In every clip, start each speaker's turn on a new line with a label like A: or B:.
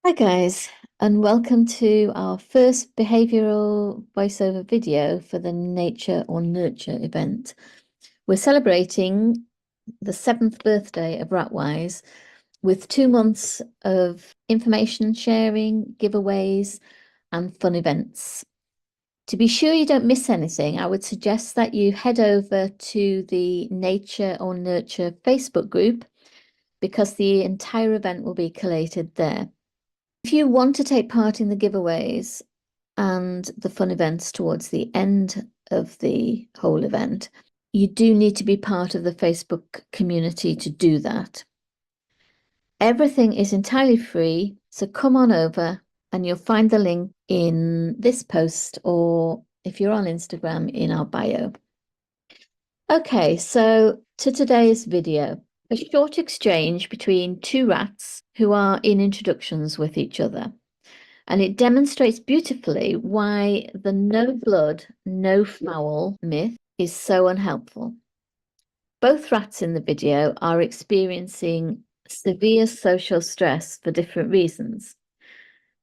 A: Hi guys, and welcome to our first behavioural voiceover video for the Nature or Nurture event. We're celebrating the 7th birthday of Ratwise with 2 months of information sharing, giveaways, and fun events. To be sure you don't miss anything, I would suggest that you head over to the Nature or Nurture Facebook group because the entire event will be collated there. If you want to take part in the giveaways and the fun events towards the end of the whole event, you do need to be part of the Facebook community to do that. Everything is entirely free, so come on over and you'll find the link in this post, or if you're on Instagram, in our bio. Okay, so to today's video, a short exchange between two rats who are in introductions with each other. And it demonstrates beautifully why the no blood, no foul myth is so unhelpful. Both rats in the video are experiencing severe social stress for different reasons.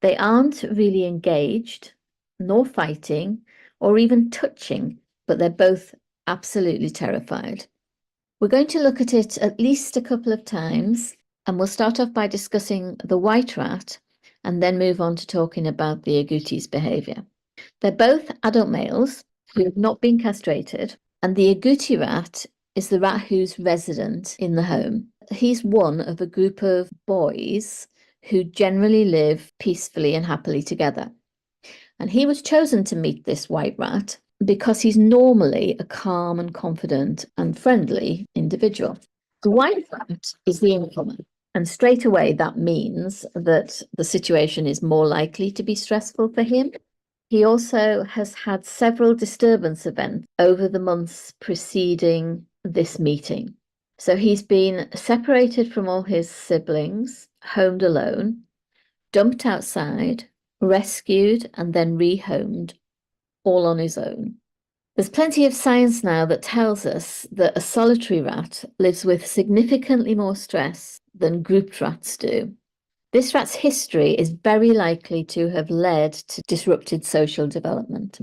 A: They aren't really engaged, nor fighting, or even touching, but they're both absolutely terrified. We're going to look at it at least a couple of times, and we'll start off by discussing the white rat and then move on to talking about the agouti's behaviour. They're both adult males who have not been castrated, and the agouti rat is the rat who's resident in the home. He's one of a group of boys who generally live peacefully and happily together. And he was chosen to meet this white rat because he's normally a calm and confident and friendly individual. The white rat is the incomer. And straight away, that means that the situation is more likely to be stressful for him. He also has had several disturbance events over the months preceding this meeting. So he's been separated from all his siblings, homed alone, dumped outside, rescued, and then rehomed, all on his own. There's plenty of science now that tells us that a solitary rat lives with significantly more stress than grouped rats do. This rat's history is very likely to have led to disrupted social development.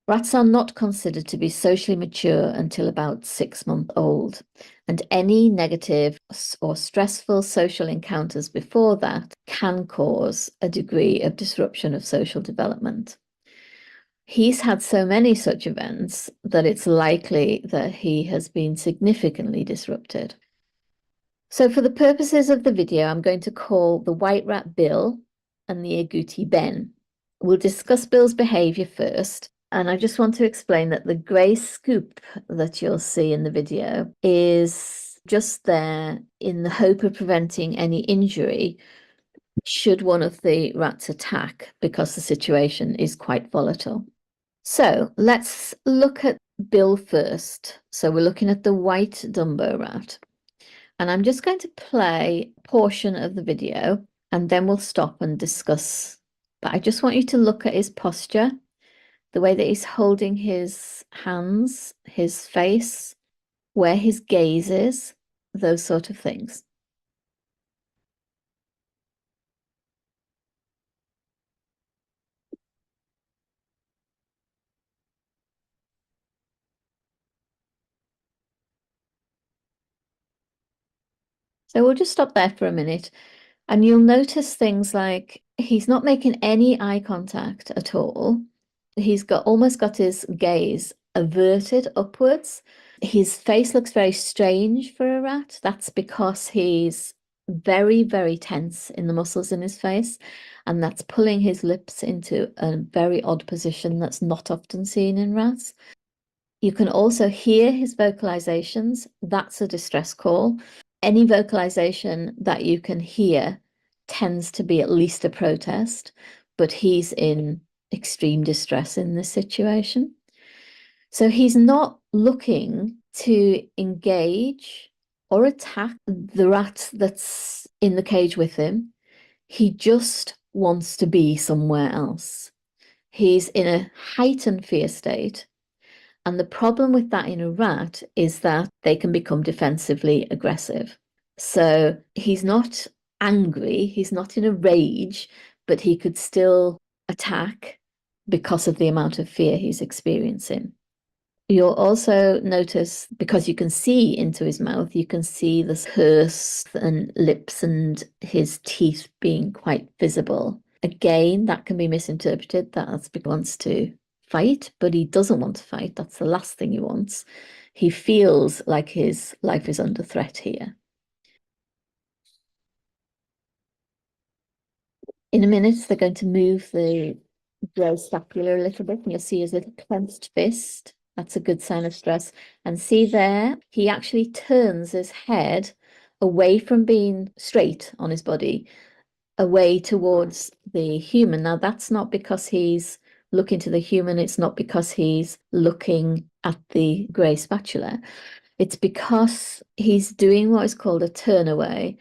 A: Rats are not considered to be socially mature until about 6 months old, and any negative or stressful social encounters before that can cause a degree of disruption of social development. He's had so many such events that it's likely that he has been significantly disrupted. So for the purposes of the video, I'm going to call the white rat Bill and the agouti Ben. We'll discuss Bill's behaviour first, and I just want to explain that the grey scoop that you'll see in the video is just there in the hope of preventing any injury should one of the rats attack, because the situation is quite volatile. So let's look at Bill first. So we're looking at the white Dumbo rat. And I'm just going to play a portion of the video and then we'll stop and discuss. But I just want you to look at his posture, the way that he's holding his hands, his face, where his gaze is, those sort of things. So we'll just stop there for a minute and you'll notice things like he's not making any eye contact at all. He's almost got his gaze averted upwards. His face looks very strange for a rat. That's because he's very, very tense in the muscles in his face, and that's pulling his lips into a very odd position that's not often seen in rats. You can also hear his vocalizations. That's a distress call. Any vocalization that you can hear tends to be at least a protest, but he's in extreme distress in this situation. So he's not looking to engage or attack the rat that's in the cage with him. He just wants to be somewhere else. He's in a heightened fear state. And the problem with that in a rat is that they can become defensively aggressive. So he's not angry, he's not in a rage, but he could still attack because of the amount of fear he's experiencing. You'll also notice, because you can see into his mouth, you can see the purse and lips and his teeth being quite visible. Again, that can be misinterpreted. That's because he wants to fight, but he doesn't want to fight. That's the last thing he wants. He feels like his life is under threat here. In a minute, they're going to move the brow scapula a little bit, and you'll see his little clenched fist. That's a good sign of stress. And see there, he actually turns his head away from being straight on his body, away towards the human. Now, that's not because he's looking to the human, it's not because he's looking at the grey spatula. It's because he's doing what is called a turn away,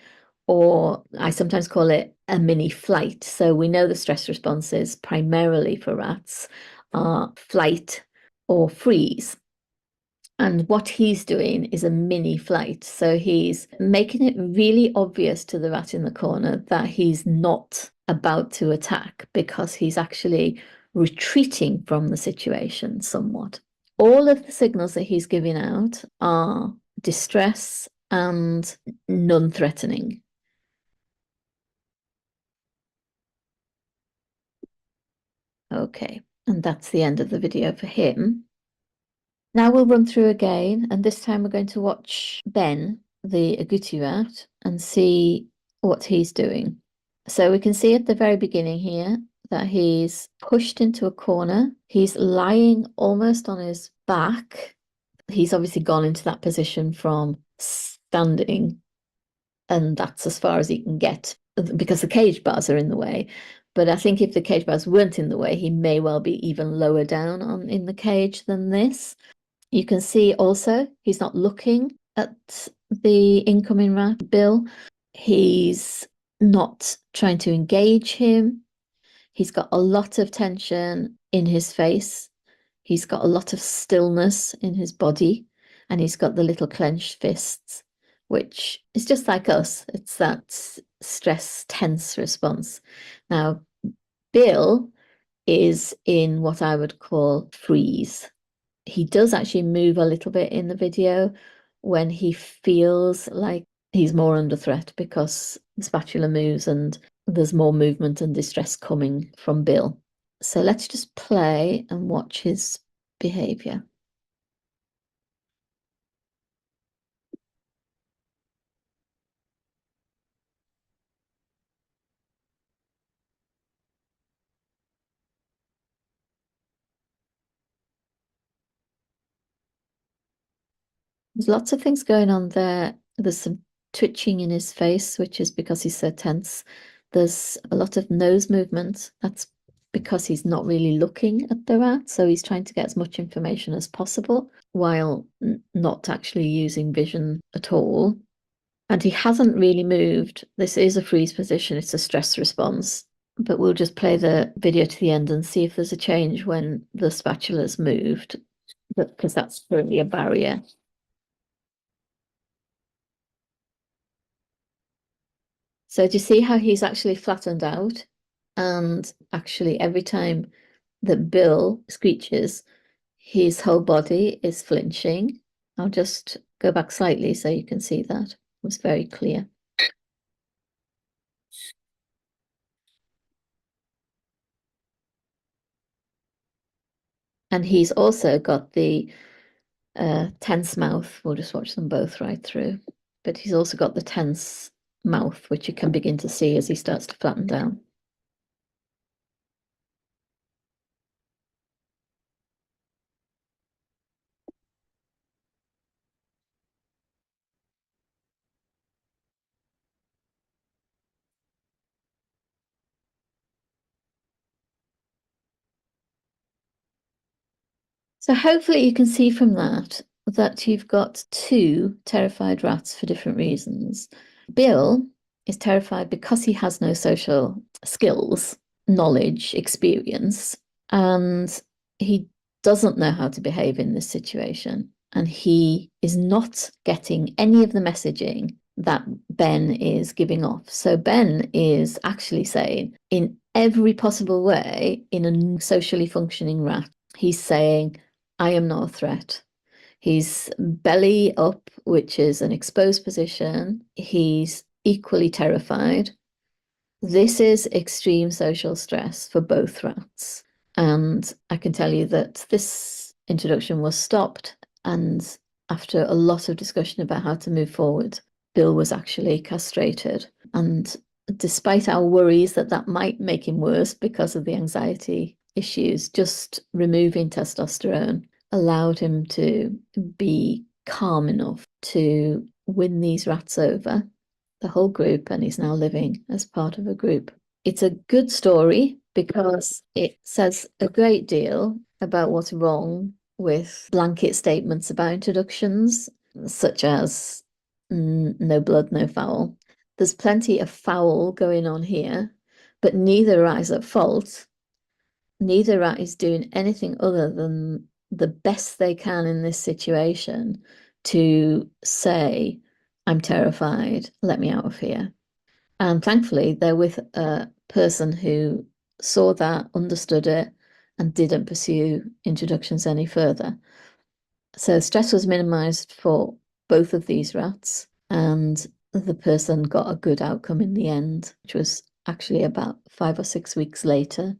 A: or I sometimes call it a mini flight. So we know the stress responses primarily for rats are flight or freeze. And what he's doing is a mini flight. So he's making it really obvious to the rat in the corner that he's not about to attack because he's actually retreating from the situation somewhat. All of the signals that he's giving out are distress and non-threatening. Okay, and that's the end of the video for him. Now we'll run through again, and this time we're going to watch Ben, the agouti rat, and see what he's doing. So we can see at the very beginning here that he's pushed into a corner. He's lying almost on his back. He's obviously gone into that position from standing, and that's as far as he can get because the cage bars are in the way. But I think if the cage bars weren't in the way, he may well be even lower down on in the cage than this. You can see also he's not looking at the incoming rat, Bill. He's not trying to engage him. He's got a lot of tension in his face. He's got a lot of stillness in his body, and he's got the little clenched fists, which is just like us. It's that stress tense response. Now, Bill is in what I would call freeze. He does actually move a little bit in the video when he feels like he's more under threat because the spatula moves and there's more movement and distress coming from Bill. So let's just play and watch his behavior. There's lots of things going on there. There's some twitching in his face, which is because he's so tense. There's a lot of nose movement. That's because he's not really looking at the rat. So he's trying to get as much information as possible while not actually using vision at all. And he hasn't really moved. This is a freeze position. It's a stress response. But we'll just play the video to the end and see if there's a change when the spatula's moved, because that's currently a barrier. So do you see how he's actually flattened out? And actually, every time that Bill screeches, his whole body is flinching. I'll just go back slightly so you can see that. It was very clear. And he's also got the tense mouth. We'll just watch them both right through. But he's also got the tense mouth, which you can begin to see as he starts to flatten down. So hopefully you can see from that that you've got two terrified rats for different reasons. Bill is terrified because he has no social skills, knowledge, experience, and he doesn't know how to behave in this situation. And he is not getting any of the messaging that Ben is giving off. So Ben is actually saying, in every possible way, in a socially functioning rat, he's saying, I am not a threat. He's belly up, which is an exposed position. He's equally terrified. This is extreme social stress for both rats. And I can tell you that this introduction was stopped. And after a lot of discussion about how to move forward, Bill was actually castrated. And despite our worries that that might make him worse because of the anxiety issues, just removing testosterone allowed him to be calm enough to win these rats over, the whole group, and he's now living as part of a group. It's a good story because it says a great deal about what's wrong with blanket statements about introductions, such as no blood, no foul. There's plenty of foul going on here, but neither rat is at fault. Neither rat is doing anything other than the best they can in this situation to say, I'm terrified, let me out of here. And thankfully, they're with a person who saw that, understood it, and didn't pursue introductions any further. So stress was minimized for both of these rats, and the person got a good outcome in the end, which was actually about 5 or 6 weeks later.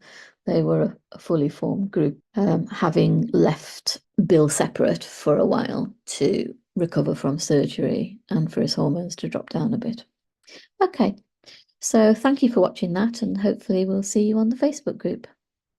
A: They were a fully formed group, having left Bill separate for a while to recover from surgery and for his hormones to drop down a bit. Okay, so thank you for watching that, and hopefully we'll see you on the Facebook group.